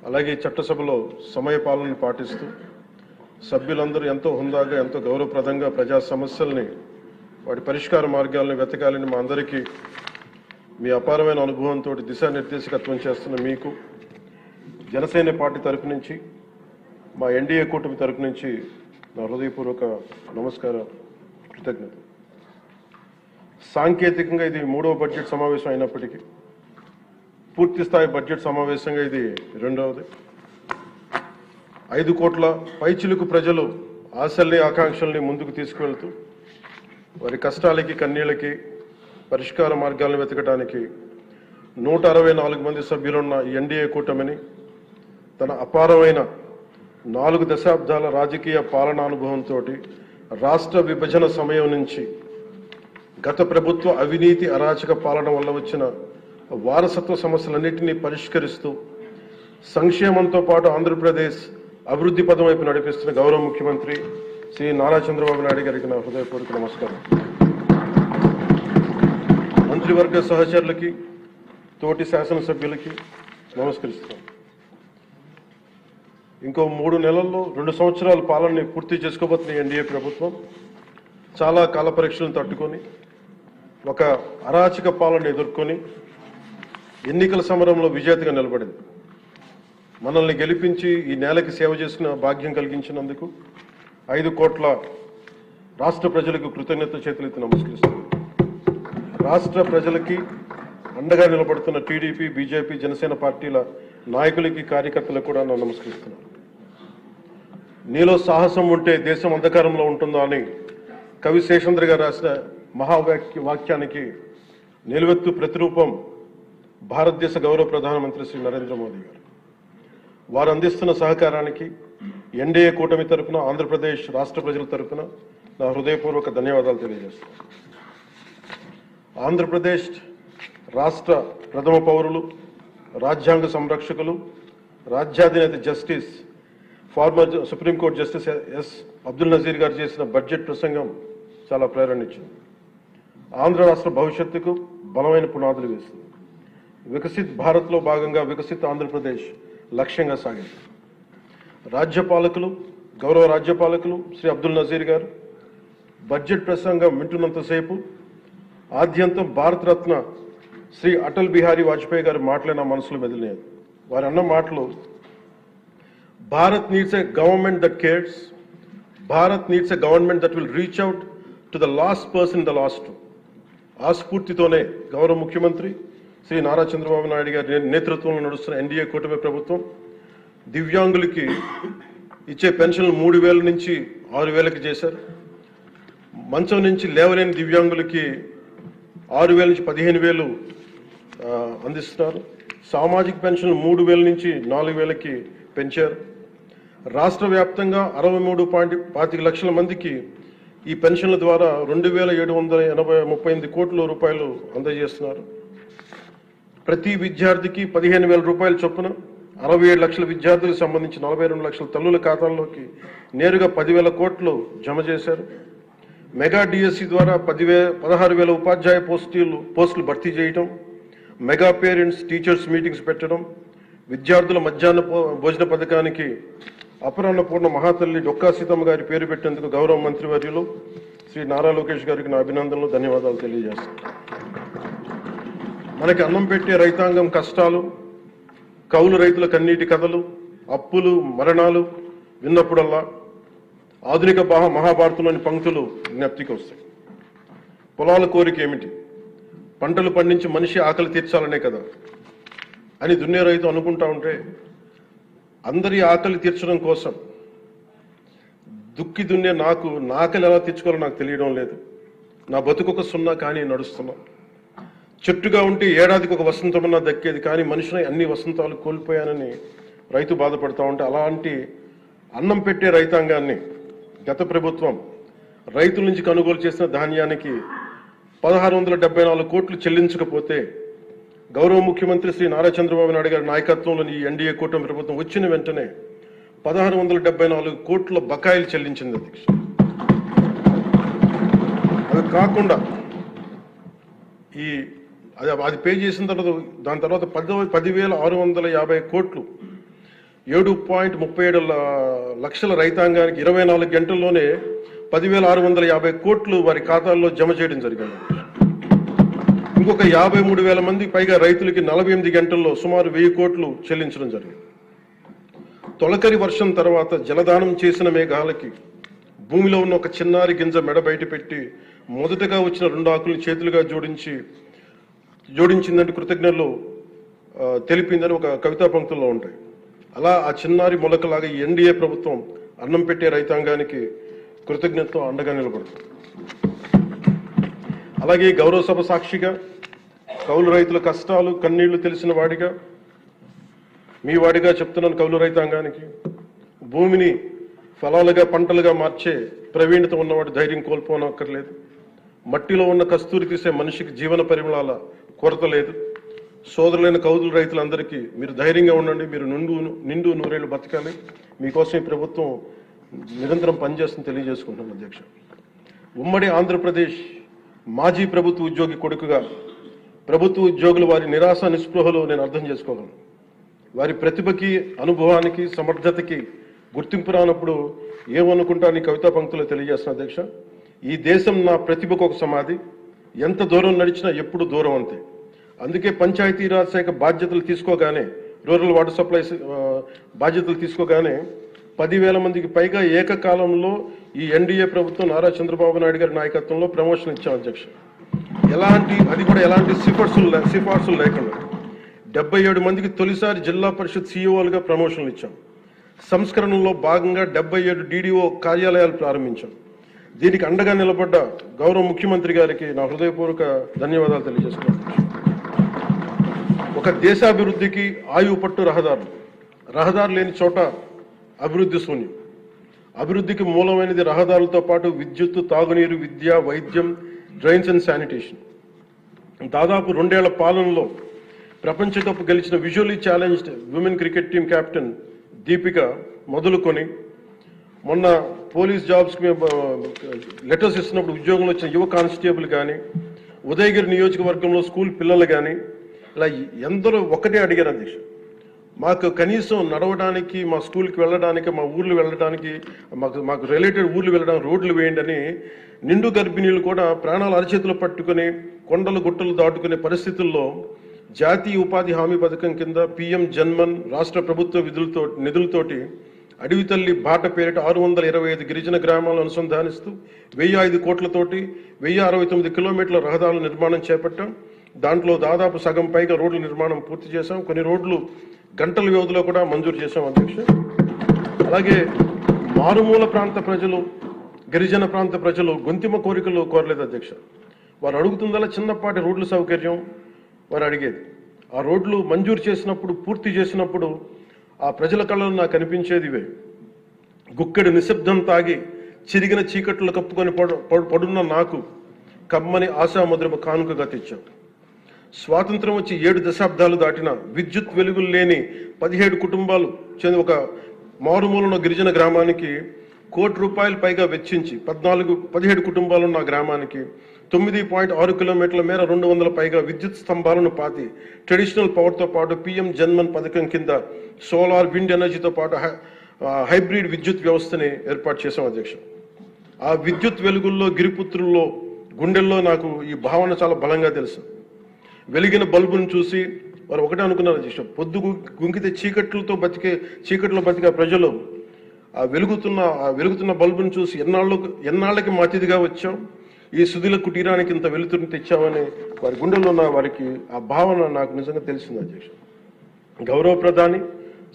అలాగే చట్టసభలో సమయపాలనను పాటిస్తూ సభ్యులందరూ ఎంతో హుందాగా ఎంతో గౌరవప్రదంగా ప్రజా సమస్యల్ని వాటి పరిష్కార మార్గాలను వెతకాలని మా అందరికీ మీ అపారమైన అనుభవంతో దిశానిర్దేశకత్వం చేస్తున్న మీకు జనసేన పార్టీ తరపు నుంచి మా ఎన్డీఏ కూటమి తరపు నుంచి నా హృదయపూర్వక నమస్కార కృతజ్ఞత. సాంకేతికంగా ఇది 3వ బడ్జెట్ సమావేశం అయినప్పటికీ పూర్తి స్థాయి బడ్జెట్ సమావేశంగా ఇది 2వది. 5 కోట్ల పైచిలుకు ప్రజలు ఆశల్ని ఆకాంక్షల్ని ముందుకు తీసుకువెళ్తూ వారి కష్టాలకి కన్నీళ్ళకి పరిష్కార మార్గాలను వెతకడానికి 164 మంది సభ్యులున్న ఎన్డీఏ కూటమిని తన అపారమైన 4 దశాబ్దాల రాజకీయ పాలనానుభవంతో రాష్ట్ర విభజన సమయం నుంచి గత ప్రభుత్వ అవినీతి అరాచక పాలన వల్ల వచ్చిన వారసత్వ సమస్యలన్నింటినీ పరిష్కరిస్తూ సంక్షేమంతో పాటు ఆంధ్రప్రదేశ్ అభివృద్ధి పదం వైపు నడిపిస్తున్న గౌరవ ముఖ్యమంత్రి శ్రీ నారా చంద్రబాబు నాయుడు గారికి నా హృదయపూర్వక నమస్కారం. మంత్రివర్గ సహచరులకి తోటి శాసనసభ్యులకి నమస్కరిస్తున్నాం. ఇంకో 3 నెలల్లో 2 సంవత్సరాల పాలనని పూర్తి చేసుకోబోతున్న ఎన్డీఏ ప్రభుత్వం చాలా కాల పరీక్షలను తట్టుకొని ఒక అరాచక పాలన ఎదుర్కొని ఎన్నికల సమరంలో విజేతగా నిలబడింది. మనల్ని గెలిపించి ఈ నేలకి సేవ చేసిన భాగ్యం కలిగించినందుకు 5 కోట్ల రాష్ట్ర ప్రజలకు కృతజ్ఞత చేతులెత్తి నమస్కరిస్తున్నాను. రాష్ట్ర ప్రజలకి అండగా నిలబడుతున్న టీడీపీ, బీజేపీ, జనసేన పార్టీల నాయకులకి, కార్యకర్తలకు కూడా నేను నమస్కరిస్తున్నాను. నీలో సాహసం ఉంటే దేశం అంధకారంలో ఉంటుందో అని కవి శేషేంద్ర గారు రాసిన వాక్యానికి నిలువెత్తు ప్రతిరూపం భారతదేశ గౌరవ ప్రధానమంత్రి శ్రీ నరేంద్ర మోదీ గారు. వారు అందిస్తున్న సహకారానికి ఎన్డీఏ కూటమి తరపున, ఆంధ్రప్రదేశ్ రాష్ట్ర ప్రజల తరపున నా హృదయపూర్వక ధన్యవాదాలు తెలియజేస్తున్నాను. ఆంధ్రప్రదేశ్ రాష్ట్ర ప్రథమ పౌరులు, రాజ్యాంగ సంరక్షకులు, రాజ్యాధినేత justice former supreme court justice S Abdul Nazeer గారు చేసిన బడ్జెట్ ప్రసంగం చాలా ప్రేరణ ఇచ్చింది. ఆంధ్ర రాష్ట్ర భవిష్యత్తుకు బలమైన పునాదులు వేసింది. వికసిత్ భారత్లో భాగంగా వికసిత్ ఆంధ్రప్రదేశ్ లక్ష్యంగా సాగింది. రాజ్యపాలకులు, గౌరవ రాజ్యపాలకులు శ్రీ అబ్దుల్ నజీర్ గారు బడ్జెట్ ప్రసంగం వింటున్నంతసేపు ఆద్యంతం భారతరత్న శ్రీ అటల్ బిహారీ వాజ్పేయి గారి మాటలే నా మనసులో మెదిలినాయి. వారు అన్న మాటలు, Bharat needs a government that cares, Bharat needs a government that will reach out to the last person in the last. ఆ స్ఫూర్తితోనే గౌరవ ముఖ్యమంత్రి శ్రీ నారా చంద్రబాబు నాయుడు గారి నేతృత్వంలో నడుస్తున్న ఎన్డీఏ కూటమి ప్రభుత్వం దివ్యాంగులకి ఇచ్చే పెన్షన్లు 3,000 నుంచి 6,000కి చేశారు. మంచం నుంచి లేవలేని దివ్యాంగులకి 6,000 నుంచి 15,000 అందిస్తున్నారు. సామాజిక పెన్షన్లు 3,000 నుంచి 4,000కి పెంచారు. రాష్ట్ర వ్యాప్తంగా 63.25 లక్షల మందికి ఈ పెన్షన్ల ద్వారా 2,738 కోట్ల రూపాయలు అందజేస్తున్నారు. ప్రతి విద్యార్థికి 15,000 రూపాయల చొప్పున 67 లక్షల విద్యార్థులకు సంబంధించి 42 లక్షల తల్లుల ఖాతాల్లోకి నేరుగా 10,000 కోట్లు జమ చేశారు. మెగా డిఎస్సి ద్వారా 16,000 ఉపాధ్యాయ పోస్టులు భర్తీ చేయడం, మెగా పేరెంట్స్ టీచర్స్ మీటింగ్స్ పెట్టడం, విద్యార్థుల మధ్యాహ్న భోజన పథకానికి అపరాన్నపూర్ణ మహాతల్లి డొక్కా సీతమ్మ గారి పేరు పెట్టేందుకు గౌరవ మంత్రివర్యులు శ్రీ నారా లోకేష్ గారికి నా అభినందనలు, ధన్యవాదాలు తెలియజేస్తాను. మనకి అన్నం పెట్టే రైతాంగం కష్టాలు, కౌలు రైతుల కన్నీటి కథలు, అప్పులు, మరణాలు విన్నప్పుడల్లా ఆధునిక మహాభారతంలోని పంక్తులు జ్ఞప్తికి వస్తాయి. పొలాల కోరిక ఏమిటి? పంటలు పండించి మనిషి ఆకలి తీర్చాలనే కదా అని దున్నే రైతు అనుకుంటా ఉంటే, అందరి ఆకలి తీర్చడం కోసం దుక్కి దున్నే నా ఆకలి ఎలా తీర్చుకోవాలో నాకు తెలియడం లేదు. నా బతుకొక సున్నా కానీ నడుస్తున్నా. చెట్టుగా ఉంటే ఏడాదికి ఒక వసంతమన్నా దక్కేది, కానీ మనిషిని అన్ని వసంతాలు కోల్పోయానని రైతు బాధపడతా ఉంటే, అలాంటి అన్నం పెట్టే రైతాంగాన్ని గత ప్రభుత్వం రైతుల నుంచి కొనుగోలు చేసిన ధాన్యానికి 1,674 కోట్లు చెల్లించకపోతే గౌరవ ముఖ్యమంత్రి శ్రీ నారా చంద్రబాబు నాయుడు గారి నాయకత్వంలోని ఈ ఎన్డీఏ కూటమి ప్రభుత్వం వచ్చిన వెంటనే 1,674 కోట్ల బకాయిలు చెల్లించింది అధ్యక్ష. అది కాకుండా ఈ అది పే చేసిన తర్వాత దాని తర్వాత 10,650 కోట్లు 7.37 లక్షల రైతాంగానికి 24 గంటల్లోనే 10,650 కోట్లు వారి ఖాతాల్లో జమ చేయడం జరిగింది. ఇంకొక 53,000 మంది పైగా రైతులకి 48 గంటల్లో సుమారు 1000 కోట్లు చెల్లించడం జరిగింది. తొలకరి వర్షం తర్వాత జలదానం చేసిన మేఘాలకి భూమిలో ఉన్న ఒక చిన్నారి గింజ మెడ బయట పెట్టి మొదటగా వచ్చిన 2 ఆకులను చేతులుగా జోడించిందంటే కృతజ్ఞతలు తెలిపిందని ఒక కవితా పంక్తుల్లో ఉంటాయి. అలా ఆ చిన్నారి మొలకలాగా ఈ ఎన్డీఏ ప్రభుత్వం అన్నం పెట్టే రైతాంగానికి కృతజ్ఞతతో అండగా నిలబడుతుంది. అలాగే గౌరవ సభ సాక్షిగా కౌలు రైతుల కష్టాలు కన్నీళ్లు తెలిసిన వాడిగా మీ వాడిగా చెప్తున్నాను. కౌలు రైతాంగానికి భూమిని ఫలాలుగా పంటలుగా మార్చే ప్రవీణత ఉన్నవాడు ధైర్యం కోల్పోనక్కర్లేదు. మట్టిలో ఉన్న కస్తూరి తీసే మనిషికి జీవన పరిమళాల కొరత లేదు. సోదరులైన కౌలు రైతులందరికీ మీరు ధైర్యంగా ఉండండి. మీరు నిండు నూరేళ్లు బతకాలి. మీకోసం ఈ ప్రభుత్వం నిరంతరం పనిచేస్తుందని తెలియజేసుకుంటున్నాను అధ్యక్ష. ఉమ్మడి ఆంధ్రప్రదేశ్ మాజీ ప్రభుత్వ ఉద్యోగి కొడుకుగా ప్రభుత్వ ఉద్యోగులు వారి నిరాశ నిస్పృహలు నేను అర్థం చేసుకోగలను. వారి ప్రతిభకి అనుభవానికి సమర్థతకి గుర్తింపు రానప్పుడు ఏమనుకుంటాను ఈ కవితా పంక్తులు తెలియజేస్తున్నా అధ్యక్ష. ఈ దేశం నా ప్రతిభకు ఒక సమాధి, ఎంత దూరం నడిచినా ఎప్పుడు దూరం అంతే. అందుకే పంచాయతీరాజ్ శాఖ బాధ్యతలు తీసుకోగానే, రూరల్ వాటర్ సప్లైస్ బాధ్యతలు తీసుకోగానే 10,000 మందికి పైగా ఏకకాలంలో ఈ ఎన్డీఏ ప్రభుత్వం నారా చంద్రబాబు నాయుడు గారి నాయకత్వంలో ప్రమోషన్ ఇచ్చాం అధ్యక్ష. ఎలాంటి సిఫార్సులు లేకుండా 77 మందికి తొలిసారి జిల్లా పరిషత్ సీఈఓలుగా ప్రమోషన్లు ఇచ్చాం. సంస్కరణలో భాగంగా 77 డీడీఓ కార్యాలయాలు ప్రారంభించాం. దీనికి అండగా నిలబడ్డ గౌరవ ముఖ్యమంత్రి గారికి నా హృదయపూర్వక ధన్యవాదాలు తెలియజేస్తున్నాను. ఒక దేశాభివృద్ధికి ఆయువు పట్టు రహదారులు లేని చోట అభివృద్ధి శూన్యం. అభివృద్ధికి మూలమైనది రహదారులతో పాటు విద్యుత్తు, తాగునీరు, విద్య, వైద్యం, డ్రైన్స్ అండ్ శానిటేషన్. దాదాపు 2 ఏళ్ల పాలనలో ప్రపంచ కప్ గెలిచిన visually challenged women cricket team captain Deepika మొదలుకొని మొన్న పోలీస్ జాబ్స్కి లెటర్స్ ఇస్తున్నప్పుడు ఉద్యోగంలో వచ్చిన యువ కానిస్టేబుల్ కానీ, ఉదయగిరి నియోజకవర్గంలో స్కూల్ పిల్లలు కానీ, ఇలా ఎందరో ఒకటే అడిగారు అధ్యక్ష. మాకు కనీసం నడవడానికి, మా స్కూల్కి వెళ్ళడానికి, మా ఊర్లు వెళ్ళడానికి, మాకు రిలేటెడ్ ఊర్లు వెళ్ళడానికి రోడ్లు వేయండి అని నిండు గర్భిణీలు కూడా ప్రాణాలు అరచేతులు పట్టుకుని కొండలు గుట్టలు దాటుకునే పరిస్థితుల్లో జాతీయ ఉపాధి హామీ పథకం కింద PM జన్మన్ రాష్ట్ర ప్రభుత్వ నిధులతోటి అడవి తల్లి బాట పేరిట 625 గిరిజన గ్రామాలను అనుసంధానిస్తూ 1005 కోట్లతోటి 1069 కిలోమీటర్ల రహదారుల నిర్మాణం చేపట్టాం. దాంట్లో దాదాపు సగం పైగా రోడ్ల నిర్మాణం పూర్తి చేశాం. కొన్ని రోడ్లు గంటల వ్యవధిలో కూడా మంజూరు చేశాం అధ్యక్ష. అలాగే మారుమూల ప్రాంత ప్రజలు, గిరిజన ప్రాంత ప్రజలు గొంతిమ కోరికలు కోరలేదు అధ్యక్ష. వారు అడుగుతుందల్లా చిన్నపాటి రోడ్ల సౌకర్యం వారు అడిగేది. ఆ రోడ్లు మంజూరు చేసినప్పుడు, పూర్తి చేసినప్పుడు ఆ ప్రజల కళ్ళలో నాకు కనిపించేది ఇవే. గుక్కెడు నిశ్శబ్దం తాగి చిరిగిన చీకట్లు కప్పుకొని పడున్న నాకు కమ్మని ఆశామధురమ కానుకగా తెచ్చాం. స్వాతంత్రం వచ్చి 7 దశాబ్దాలు దాటిన విద్యుత్ వెలుగులు లేని 17 కుటుంబాలు చెంది ఒక మారుమూలన గిరిజన గ్రామానికి ₹1 కోటి పైగా వెచ్చించి 17 కుటుంబాలున్న గ్రామానికి 9.6 కిలోమీటర్ల మేర 200 పైగా విద్యుత్ స్తంభాలను పాతి ట్రెడిషనల్ పవర్తో పాటు PM జన్మన్ పథకం కింద సోలార్, విండ్ ఎనర్జీతో పాటు హైబ్రిడ్ విద్యుత్ వ్యవస్థని ఏర్పాటు చేశాం అధ్యక్ష. ఆ విద్యుత్ వెలుగుల్లో, గిరిపుత్రుల్లో, గుండెల్లో నాకు ఈ భావన చాలా బలంగా తెలుసు. వెలిగిన బల్బును చూసి వారు ఒకటే అనుకున్నారు అధ్యక్ష, పొద్దు గుంకితే చీకట్లో బతికే ప్రజలు ఆ వెలుగుతున్న బల్బును చూసి ఎన్నాళ్ళకి మా అతిథిగా వచ్చాం, ఈ సుధీల కుటీరానికి ఇంత వెలుతురుని తెచ్చామని వారి గుండెల్లో ఉన్న వారికి ఆ భావన నాకు నిజంగా తెలిసింది అధ్యక్ష. గౌరవ ప్రధాని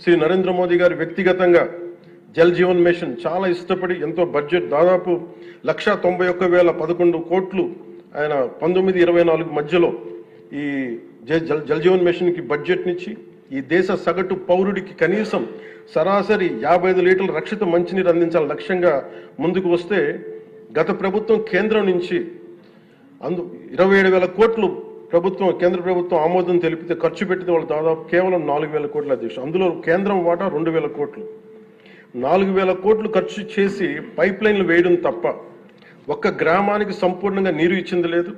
శ్రీ నరేంద్ర మోదీ గారు వ్యక్తిగతంగా జల్ జీవన్ మిషన్ చాలా ఇష్టపడి ఎంతో బడ్జెట్ దాదాపు 191,011 కోట్లు ఆయన 1924 మధ్యలో ఈ జల్ జీవన్ మిషన్కి బడ్జెట్నిచ్చి ఈ దేశ సగటు పౌరుడికి కనీసం సరాసరి 55 లీటర్ల రక్షిత మంచినీరు అందించాలని లక్ష్యంగా ముందుకు వస్తే గత ప్రభుత్వం కేంద్రం నుంచి 27,000 కోట్లు కేంద్ర ప్రభుత్వం ఆమోదం తెలిపితే ఖర్చు పెట్టిన వాళ్ళు దాదాపు కేవలం 4,000 కోట్ల అధ్యక్ష. అందులో కేంద్రం వాటా 2,000 కోట్లు. 4,000 కోట్లు ఖర్చు చేసి పైప్ లైన్లు వేయడం తప్ప ఒక్క గ్రామానికి సంపూర్ణంగా నీరు ఇచ్చింది లేదు.